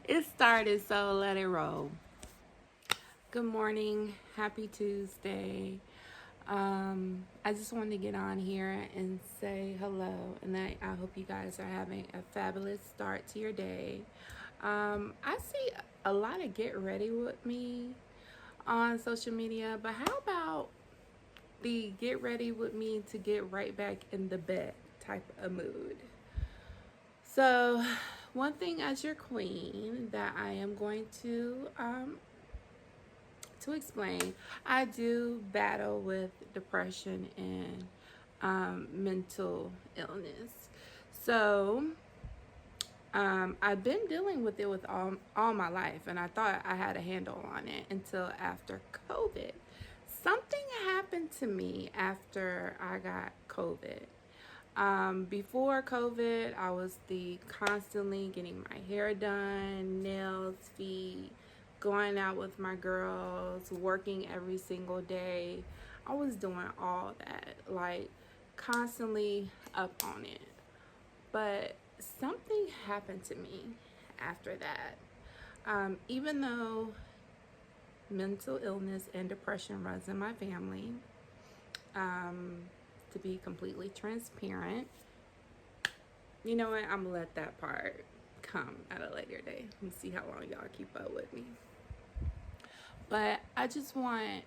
It started, so let it roll. Good morning. Happy Tuesday. I just wanted to get on here and say hello, and that I hope you guys are having a fabulous start to your day. I see a lot of get ready with me on social media, but how about the get ready with me to get right back in the bed type of mood? So, one thing as your queen that I am going to explain, I do battle with depression and mental illness. So I've been dealing with it with all my life, and I thought I had a handle on it until after COVID. Something happened to me after I got COVID. Before COVID, I was the constantly getting my hair done, nails, feet, going out with my girls, working every single day. I was doing all that, like constantly up on it. But something happened to me after that. Even though mental illness and depression runs in my family, um, to be completely transparent, you know what? I'm gonna let that part come at a later day and see how long y'all keep up with me. But I just want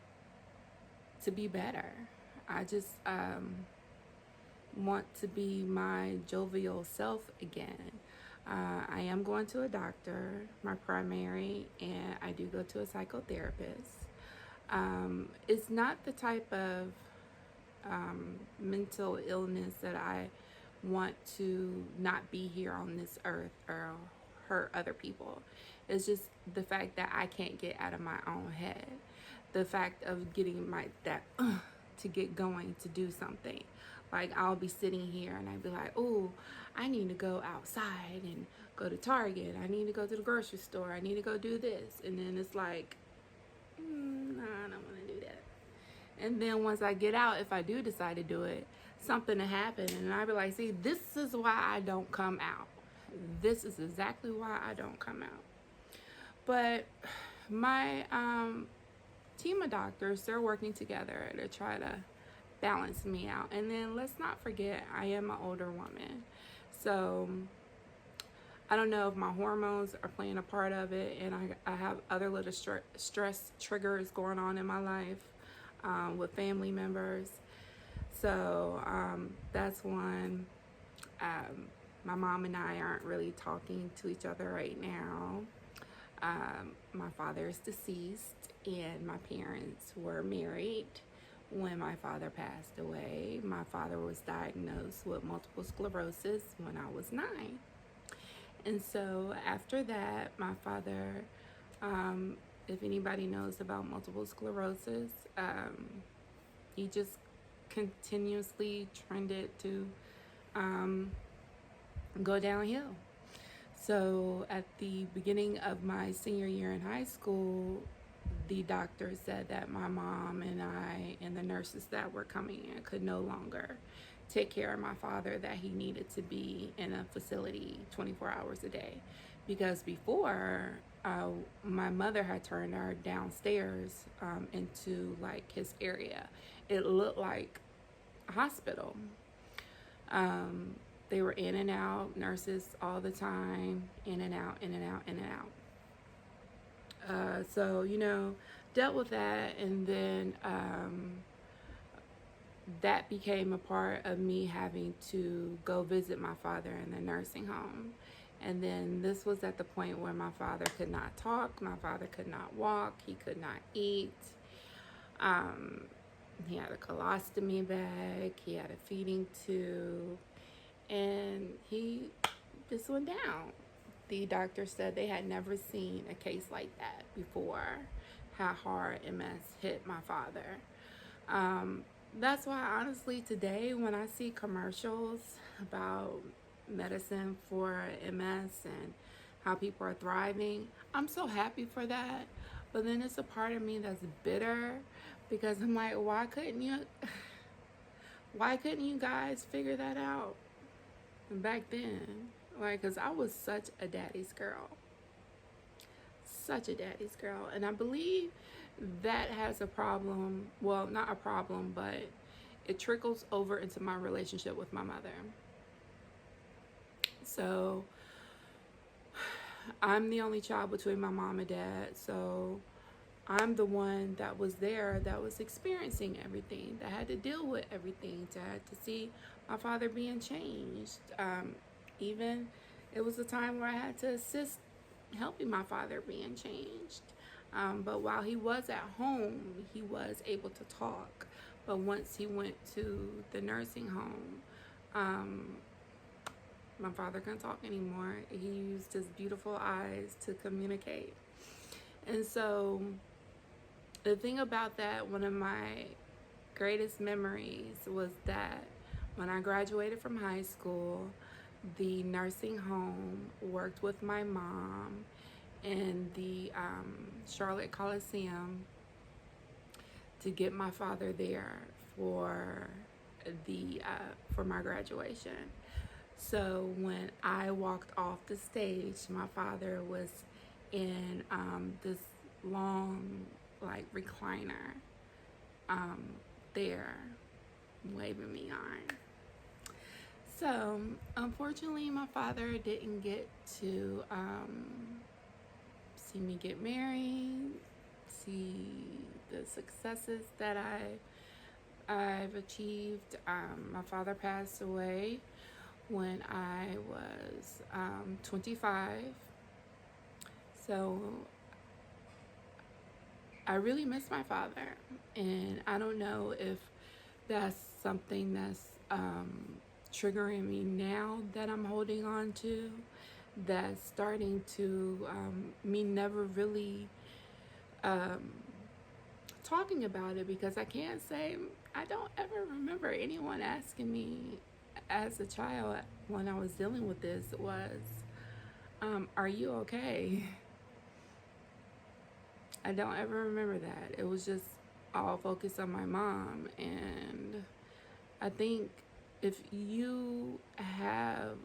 to be better. I just want to be my jovial self again. I am going to a doctor, my primary, and I do go to a psychotherapist. It's not the type of mental illness that I want to not be here on this earth or hurt other people. It's just the fact that I can't get out of my own head. The fact of getting my that to get going to do something. Like I'll be sitting here and I'd be like, "Oh, I need to go outside and go to Target. I need to go to the grocery store. I need to go do this." And then it's like, "Nah, I don't want to do that." And then once I get out, if I do decide to do it, something to happen, and I'll be like, "See, this is why I don't come out. This is exactly why I don't come out." But my team of doctors, they're working together to try to balance me out. And then let's not forget, I am an older woman. So I don't know if my hormones are playing a part of it, and I have other little stress triggers going on in my life with family members. So that's one. Um, my mom and I aren't really talking to each other right now. My father is deceased, and my parents were married when my father passed away. My father was diagnosed with multiple sclerosis when I was 9. And so after that, my father, if anybody knows about multiple sclerosis, he just continuously trended to um, go downhill. So at the beginning of my senior year in high school, the doctor said that my mom and I and the nurses that were coming in could no longer take care of my father, that he needed to be in a facility 24 hours a day. Because before, my mother had turned our downstairs into like his area. It looked like a hospital. Um, they were in and out, nurses all the time, in and out, in and out, in and out. So, dealt with that, and then that became a part of me having to go visit my father in the nursing home. And then this was at the point where my father could not talk, my father could not walk, he could not eat. Um, he had a colostomy bag, he had a feeding tube, and he just went down. The doctor said they had never seen a case like that before, how hard MS hit my father. That's why, honestly, today when I see commercials about medicine for MS and how people are thriving, I'm so happy for that. But then it's a part of me that's bitter because I'm like, why couldn't you guys figure that out back then? Like, because I was such a daddy's girl. such a daddy's girl. And I believe that has a problem. Well, not a problem, but it trickles over into my relationship with my mother. So I'm the only child between my mom and dad. So I'm the one that was there, that was experiencing everything, that had to deal with everything, to had to see my father being changed. Even it was a time where I had to assist helping my father being changed. But while he was at home, he was able to talk. But once he went to the nursing home, my father couldn't talk anymore. He used his beautiful eyes to communicate. And so the thing about that, one of my greatest memories was that when I graduated from high school, the nursing home worked with my mom in the Charlotte Coliseum to get my father there for for my graduation. So when I walked off the stage, my father was in this long, like, recliner there, waving me on. So unfortunately, my father didn't get to see me get married, see the successes that I've achieved. My father passed away when I was 25. So I really miss my father, and I don't know if that's something that's triggering me now that I'm holding on to, that's starting to me never really talking about it, because I can't say I don't ever remember anyone asking me as a child when I was dealing with this was, are you okay? I don't ever remember that. It was just all focused on my mom. And I think if you have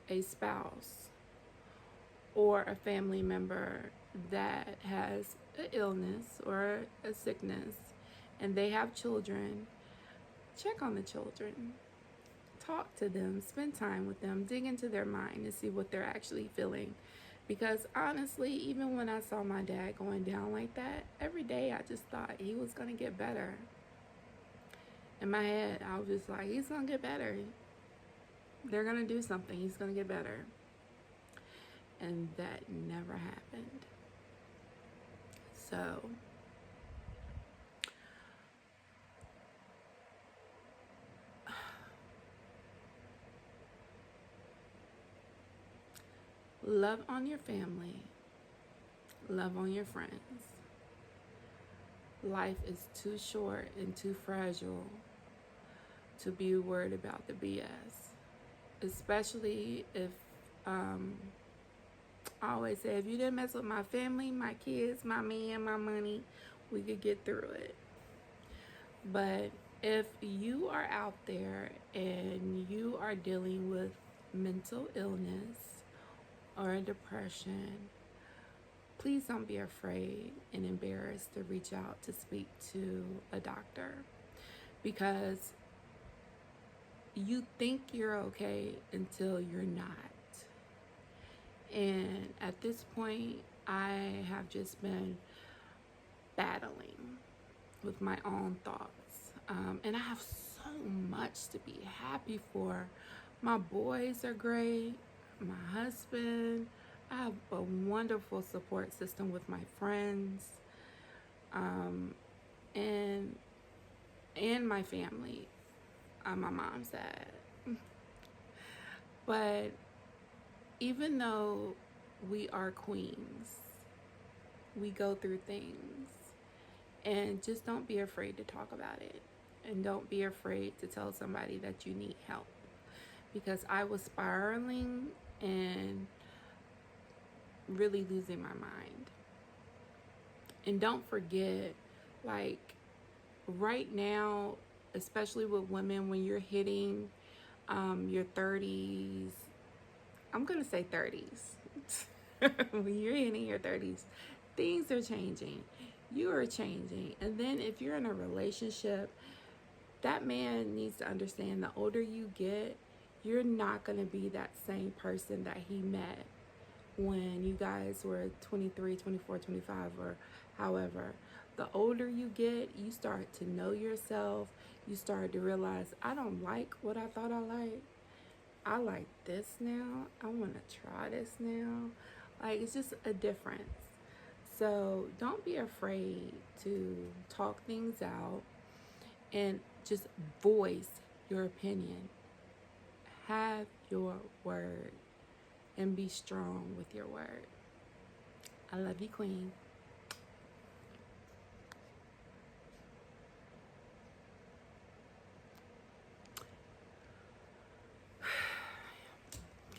a spouse or a family member that has an illness or a sickness and they have children, check on the children. Talk to them, spend time with them, dig into their mind and see what they're actually feeling. Because honestly, even when I saw my dad going down like that, every day I just thought he was going to get better. In my head, I was just like, he's going to get better. They're going to do something. He's going to get better. And that never happened. So love on your family. Love on your friends. Life is too short and too fragile to be worried about the BS. Especially if, I always say, if you didn't mess with my family, my kids, my man, my money, we could get through it. But if you are out there and you are dealing with mental illness or depression, please don't be afraid and embarrassed to reach out to speak to a doctor, because you think you're okay until you're not. And at this point, I have just been battling with my own thoughts. And I have so much to be happy for. My boys are great. My husband. I have a wonderful support system with my friends. And my family on my mom's side. But even though we are queens, we go through things, and just don't be afraid to talk about it, and don't be afraid to tell somebody that you need help, because I was spiraling and really losing my mind. And don't forget, like, right now, especially with women, when you're hitting your 30s, I'm gonna say 30s, When you're in your 30s, things are changing. You are changing. And then if you're in a relationship, that man needs to understand the older you get, you're not going to be that same person that he met when you guys were 23, 24, 25, or however. The older you get, you start to know yourself. You start to realize, I don't like what I thought I liked. I like this now. I want to try this now. Like, it's just a difference. So don't be afraid to talk things out and just voice your opinion. Have your word and be strong with your word. I love you, Queen.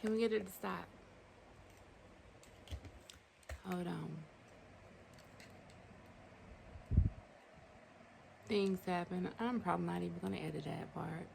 Can we get it to stop? Hold on. Things happen. I'm probably not even going to edit that part.